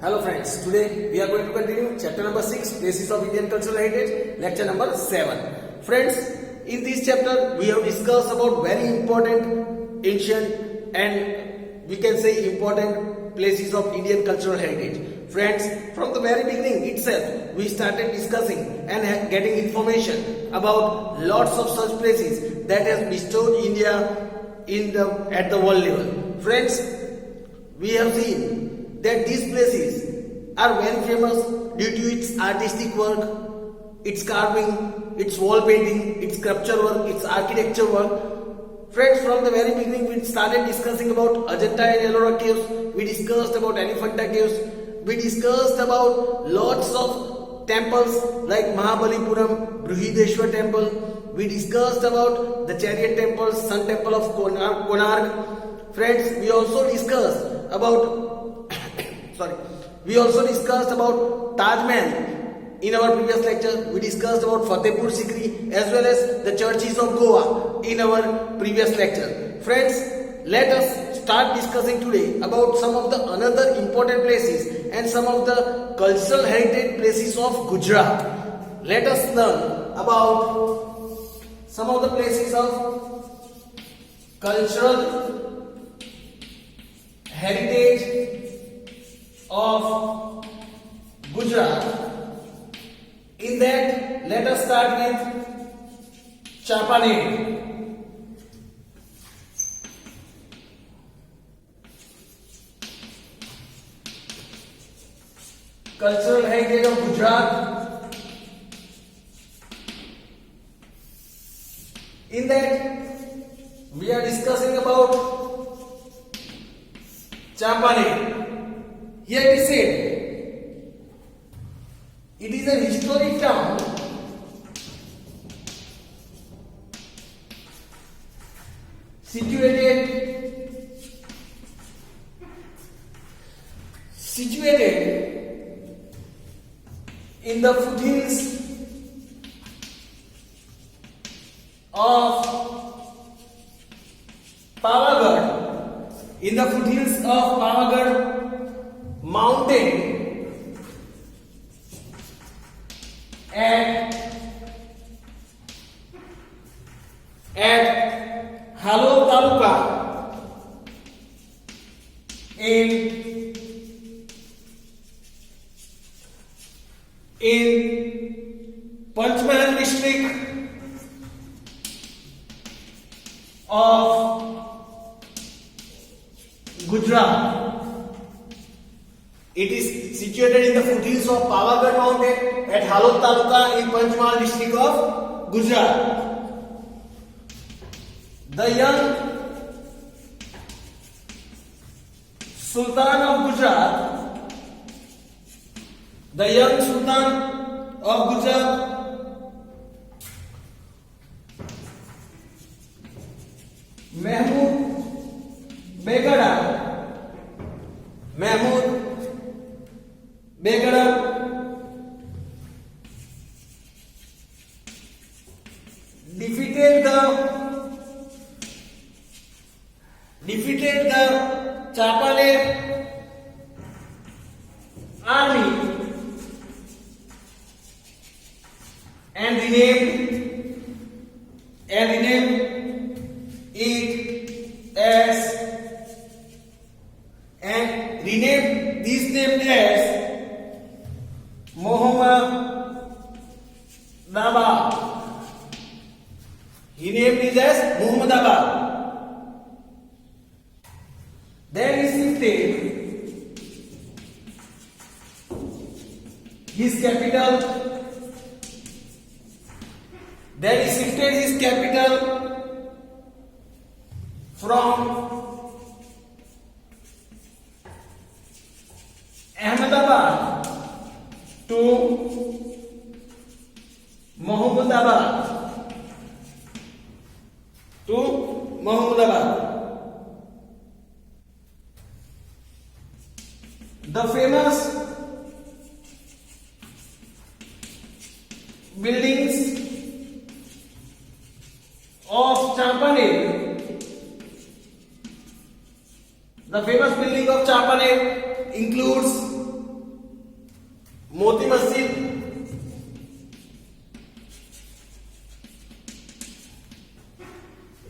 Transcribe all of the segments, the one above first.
Hello friends, today we are going to continue chapter number 6, Basis of Indian Cultural Heritage, lecture number 7. Friends, in this chapter we have discussed about very important ancient and we can say important places of Indian cultural heritage. Friends, from the very beginning itself we started discussing and getting information about lots of such places that has bestowed India at the world level. Friends, we have seen that these places are very famous due to its artistic work, its carving, its wall painting, its sculpture work, its architecture work. Friends, from the very beginning we started discussing about Ajanta and Ellora caves, we discussed about Elephanta caves, we discussed about lots of temples like Mahabalipuram, Brihadeshwar temple, we discussed about the chariot temple, Sun temple of Konark. Friends, we also discussed about Taj Mahal in our previous lecture. We discussed about Fatehpur Sikri as well as the churches of Goa in our previous lecture. Friends, let us start discussing today about some of the another important places and some of the cultural heritage places of Gujarat. Let us learn about some of the places of cultural heritage of Gujarat. In that, let us start with Champaner. Cultural heritage of Gujarat. In that, we are discussing about Champaner. Here it is said, it is a historic town situated in the foothills of Pavagadh mountain at Halol Taluka in Panchmahal district of Gujarat. It is situated in the foothills of Pavagadh mountain at Halol Taluka in Panchmahal district of Gujarat. The young Sultan of Gujarat, Mahmud Begum defeated the Champaner army and renamed this name as Mohammadabad. He named it as Mohammadabad. Then he shifted his capital from Ahmedabad to Mohammadabad. The famous buildings of Champaner. The famous building of Champaner includes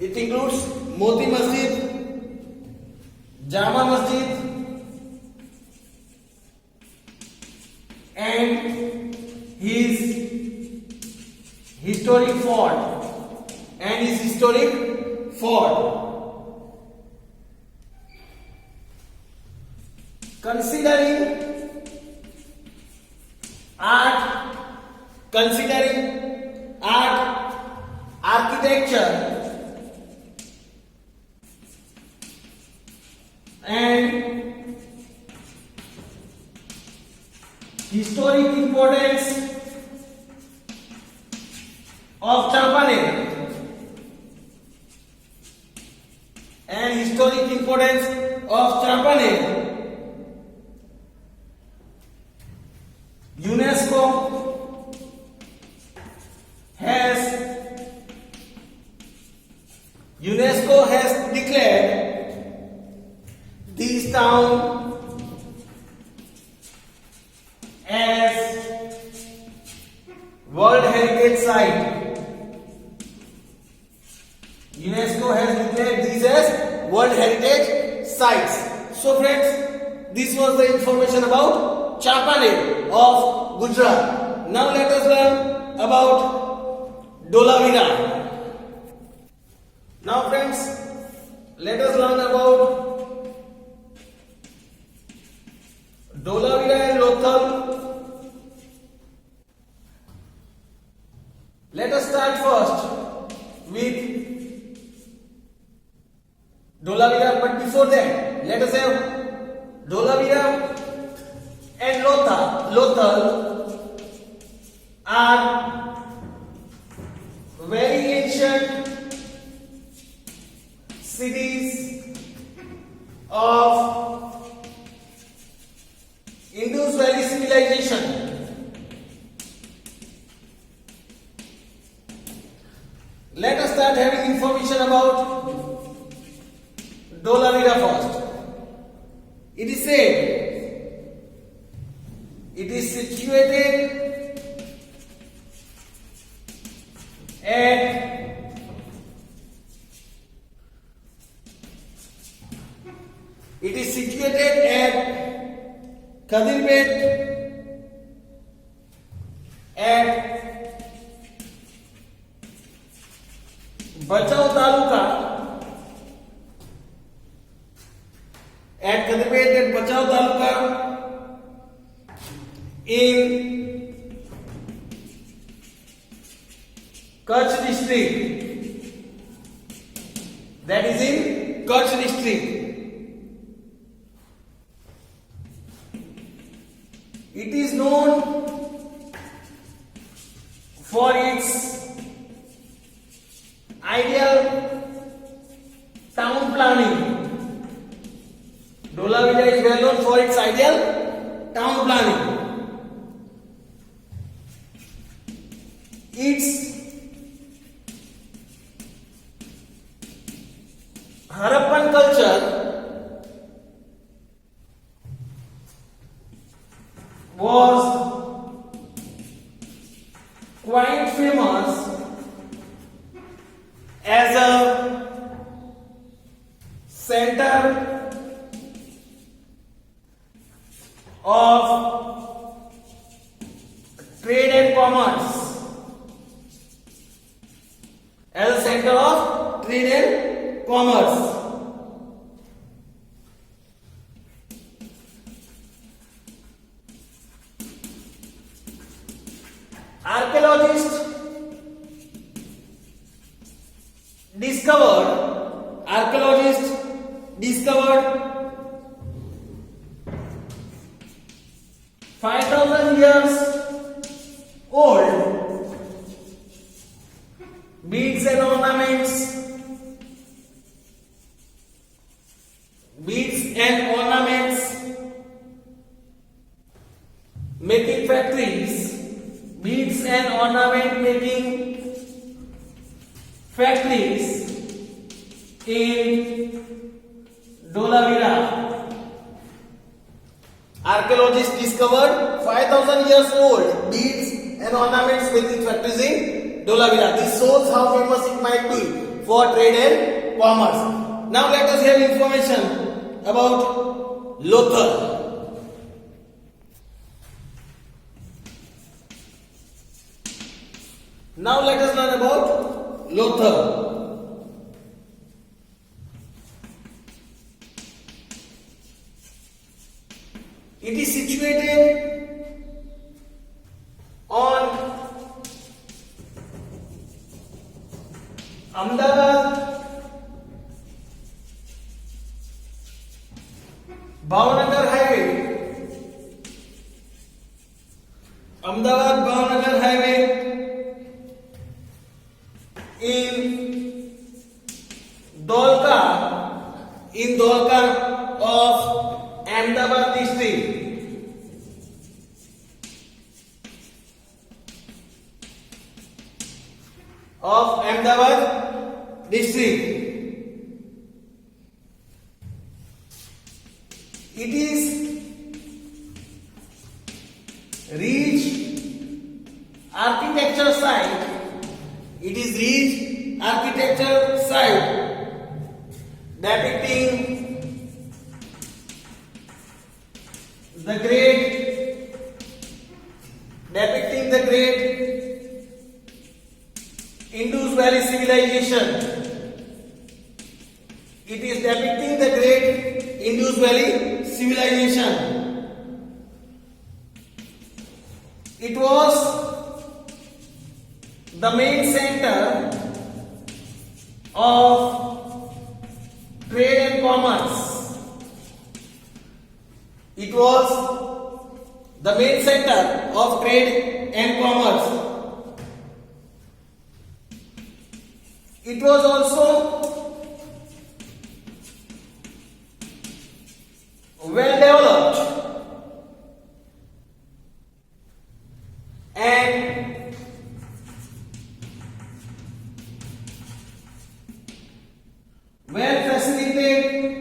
It includes Moti Masjid, Jama Masjid, and his historic fort. Considering art, architecture, and historic importance of Champaner, UNESCO has declared this town as World Heritage Site. UNESCO has declared these as World Heritage Sites. So friends, this was the information about Champaner of Gujarat. Now let us learn about Dholavira. Now friends, let us learn about Dholavira and Lothal. Let us start first with Dholavira, but before that, let us have Dholavira and Lothal are very ancient cities of Indus Valley civilization. Let us start having information about Dholavira first. It is said it is situated at Kadirbet at Bachau Taluka, in Kutch district. That is in Kutch district. It is known for its ideal town planning. Dholavira is well known for its ideal town planning. Its Harappan culture was quite famous as a center of trade and commerce. Archaeologists discovered 5,000 years old beads and ornaments making factories. Beads and ornament making factories in Dholavira. Archaeologists discovered 5,000 years old beads and ornaments making factories in Dholavira. This shows how famous it might be for trade and commerce. Now let us have information about Lothal. Now let us learn about Lothal. It is situated on Ahmedabad, Bhavnagar Highway. Ahmedabad Bhavnagar Highway in Dholka of Ahmedabad district. Of Ahmedabad district. It is rich architecture site. It is rich architecture site depicting the great Indus Valley civilization. It is depicting the great Indus Valley civilization. It was the main center of trade and commerce. It was the main center of trade and commerce. It was also well developed and well facilitated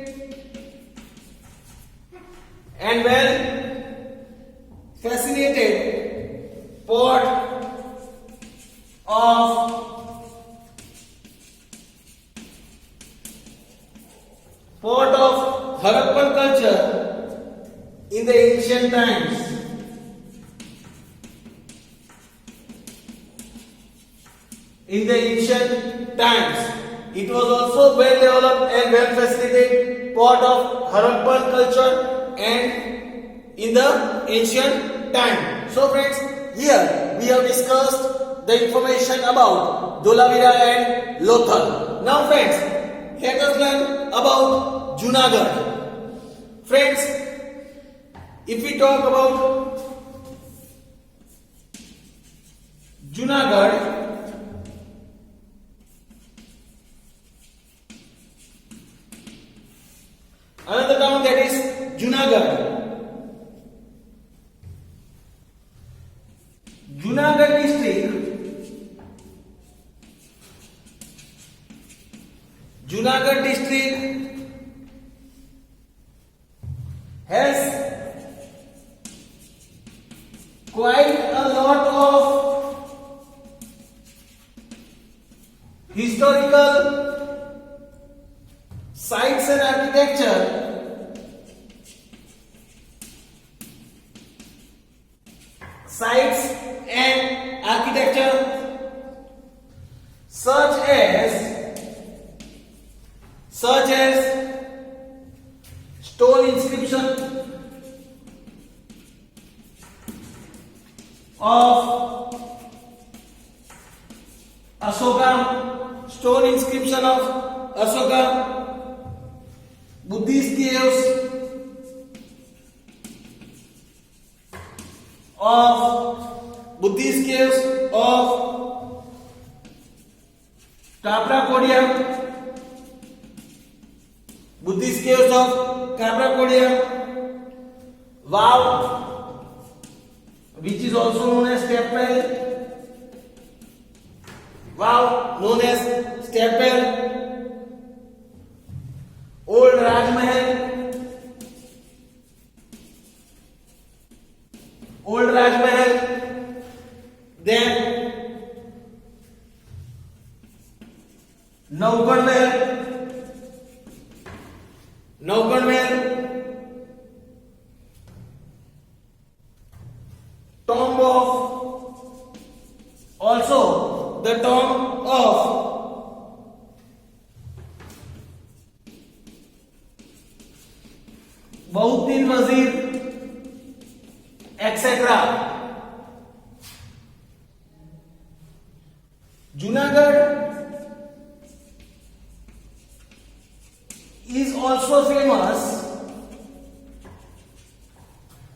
port of Harappan culture in the ancient times. It was also well developed and well facilitated part of Harappan culture and in the ancient time. So friends, here we have discussed the information about Dholavira and Lothal. Now friends, let us learn about Junagadh. Friends, if we talk about Junagadh, another town that is Junagadh. Junagadh district has quite a lot of historical sites and architecture, such as stone inscription of Ashoka, Buddhist caves of Kaprakodia, Wow, which is also known as Temple, Old Rajmahal, then નૌકણમહેલ, નૌકણમહેલ, tomb of, also the tomb of Bahauddin Wazir, etc. Junagadh is also famous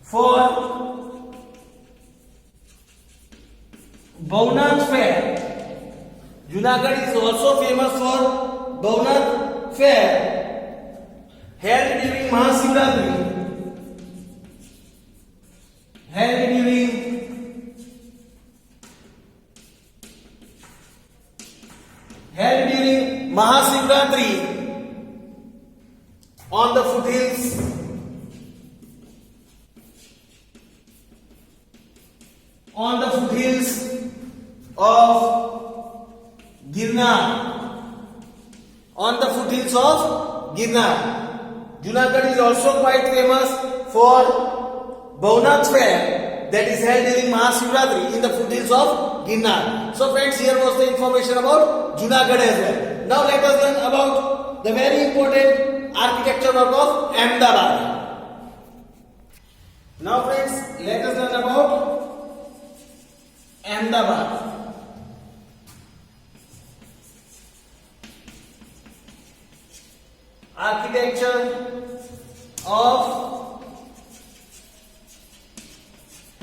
for Bhavnath Fair. Junagadh is also famous for Bhavnath Fair held during Mahashivratri. Held during Mahashivratri on the foothills of Girnar. On the foothills of Girnar. Junagadh is also quite famous for Bhavnath Fair that is held during Mahashivratri in the foothills of Girnar. So friends, here was the information about Junagadh as well. Now let us learn about the very important architecture work of Ahmedabad. Now friends, let us learn about Ahmedabad. Architecture of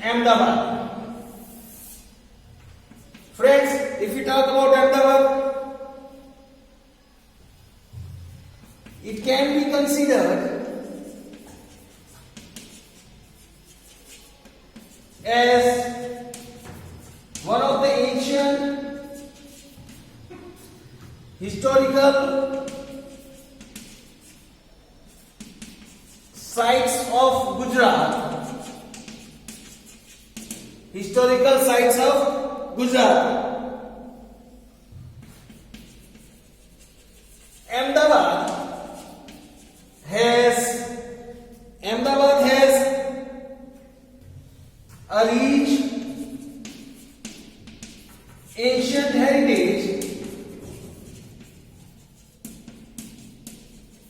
Ahmedabad. Friends, if we talk about Ahmedabad, it can be considered as one of the ancient historical sites of Gujarat. Historical sites of Gujarat. Ahmedabad has a rich ancient heritage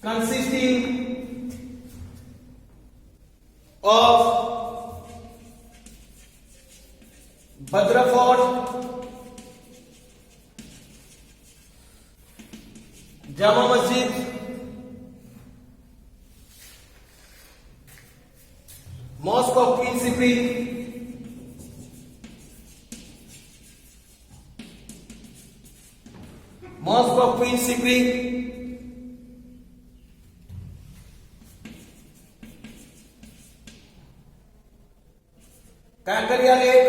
consisting of Bhadra Fort, Jama Masjid, Mosque of Queen Sipri, Mosque of Queen Sipri, Kankaria Lake,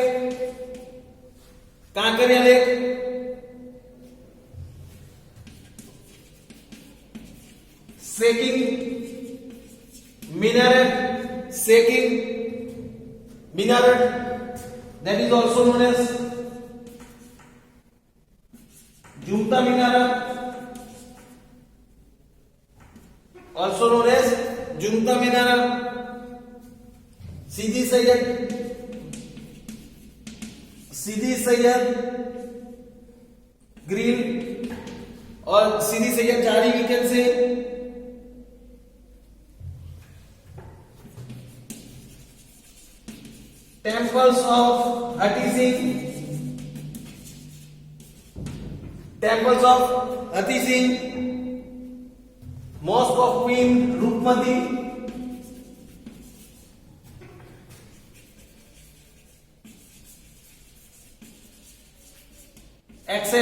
Seking Minaret, that is also known as Jumta Minaret, Sidi Sayyad Green or Sidi Sayyad Jari, we can say. Temples of Hati Singh, Mosque of Queen Rupmati, etc.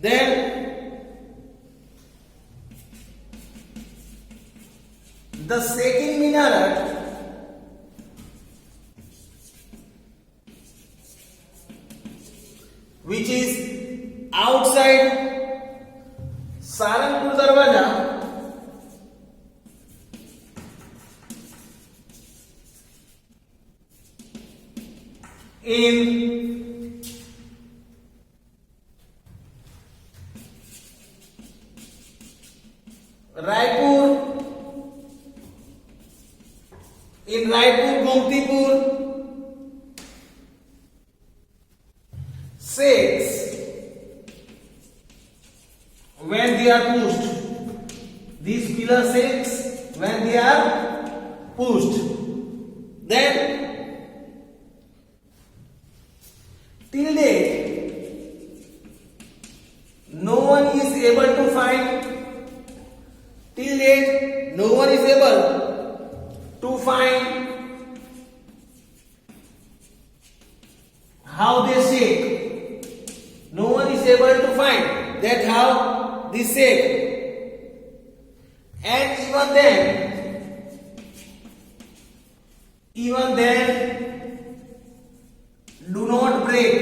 Then the Seking Minaret which is outside Saranpur Darwaja in shakes when they are pushed. These pillars shakes when they are pushed. Then till date no one is able to find. Till date no one is able to find how they shake. No one is able to find that how they shake. And even then do not break.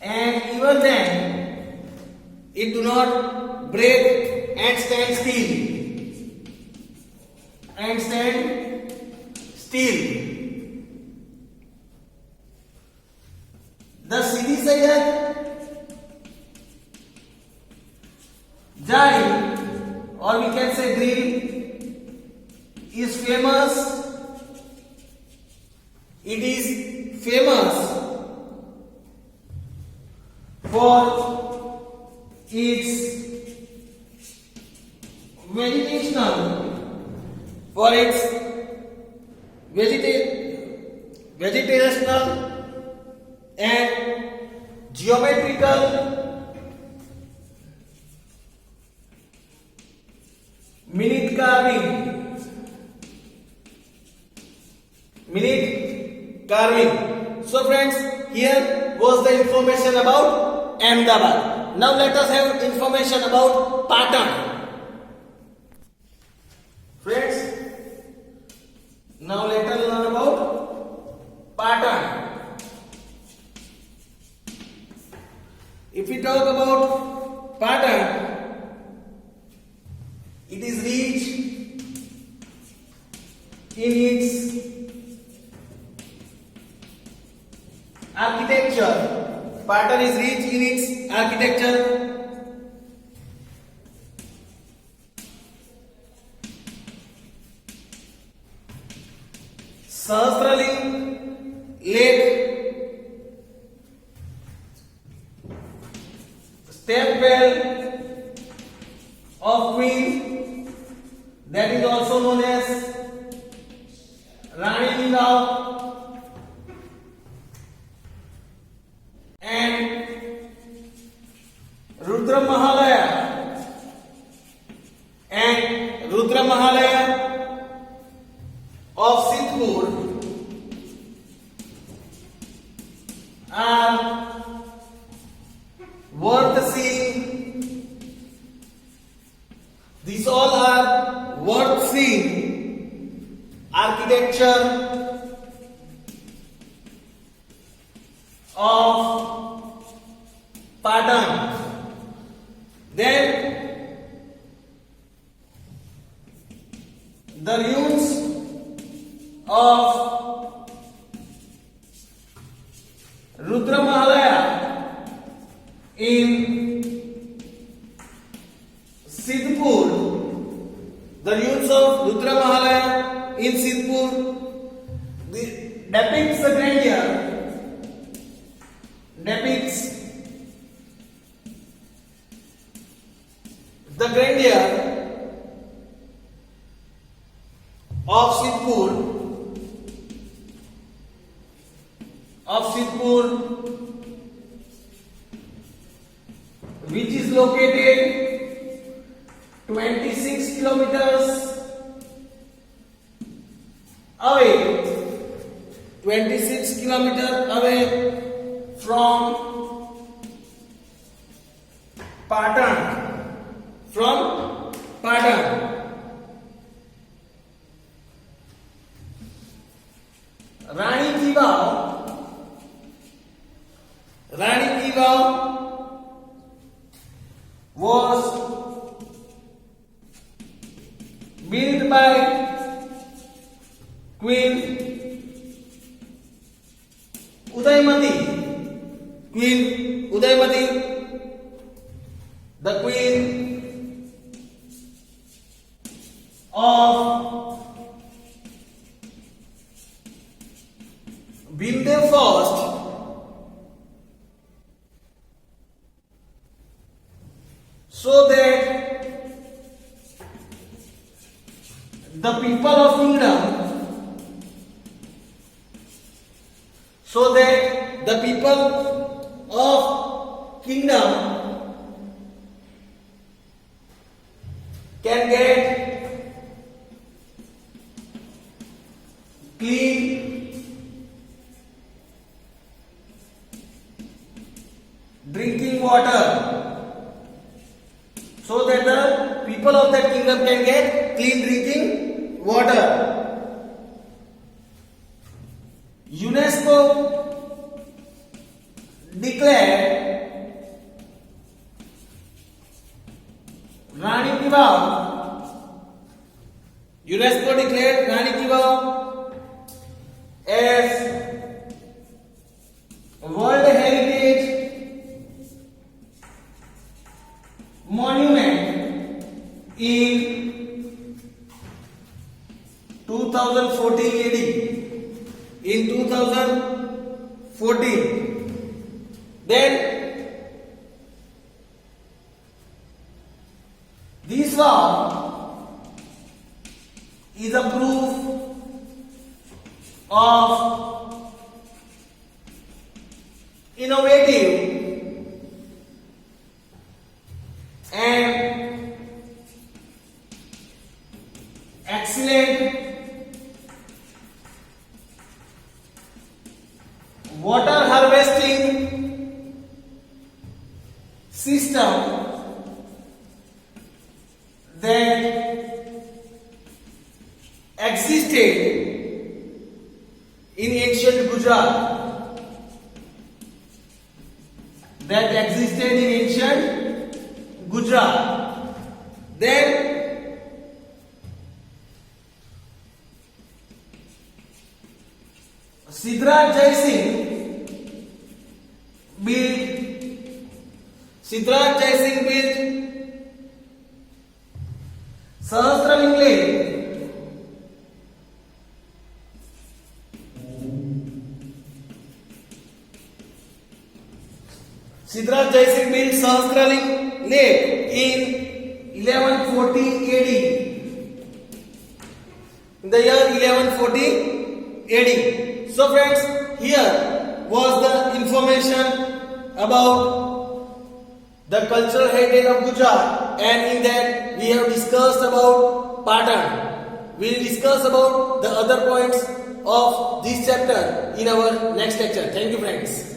And even then it do not break and stand still. And stand still. The Sidi Sayyid Jari, or we can say grill, is famous. It is famous for its vegetational, for its vegetational and geometrical minute carving. So friends, here was the information about Ahmedabad. Now let us have information about Patan. Friends, now let us learn about Patan. If we talk about Patan, it is rich in its architecture. Patan is rich in its architecture. Sahasraling Lake, step well of Queen, that is also known as Rani Lingao, and Rudra Mahalaya of Sidhpur are worth seeing. These all are worth seeing architecture of Patan. Then the ruins of Rudra Mahalaya in Sidhpur, the ruins of Rudra Mahalaya in Sidhpur depicts the grandeur, of Sidhpur, which is located 26 kilometers away, 26 kilometers away from Patan. Rani Ki Vav was built by Queen Udaymati, the queen of Vindhya first so that the people of kingdom can get clean drinking water, so that the people of that kingdom can get clean drinking water. UNESCO declared Rani Ki Vav. UNESCO declared Rani Ki Vav as World Heritage Monument in 2014 AD. In 2014, then this vow is a proof of innovative and excellent water harvesting system that existed in ancient Gujarat. That existed in ancient Gujarat. Then Siddharth Jaisingh built Sahasraling Lake. Siddharth Jaisingh built Sahasraling Lake in 1140 AD. In the year 1140 AD. So friends, here was the information about the cultural heritage of Gujarat, and in that we have discussed about Patan. We will discuss about the other points of this chapter in our next lecture. Thank you friends.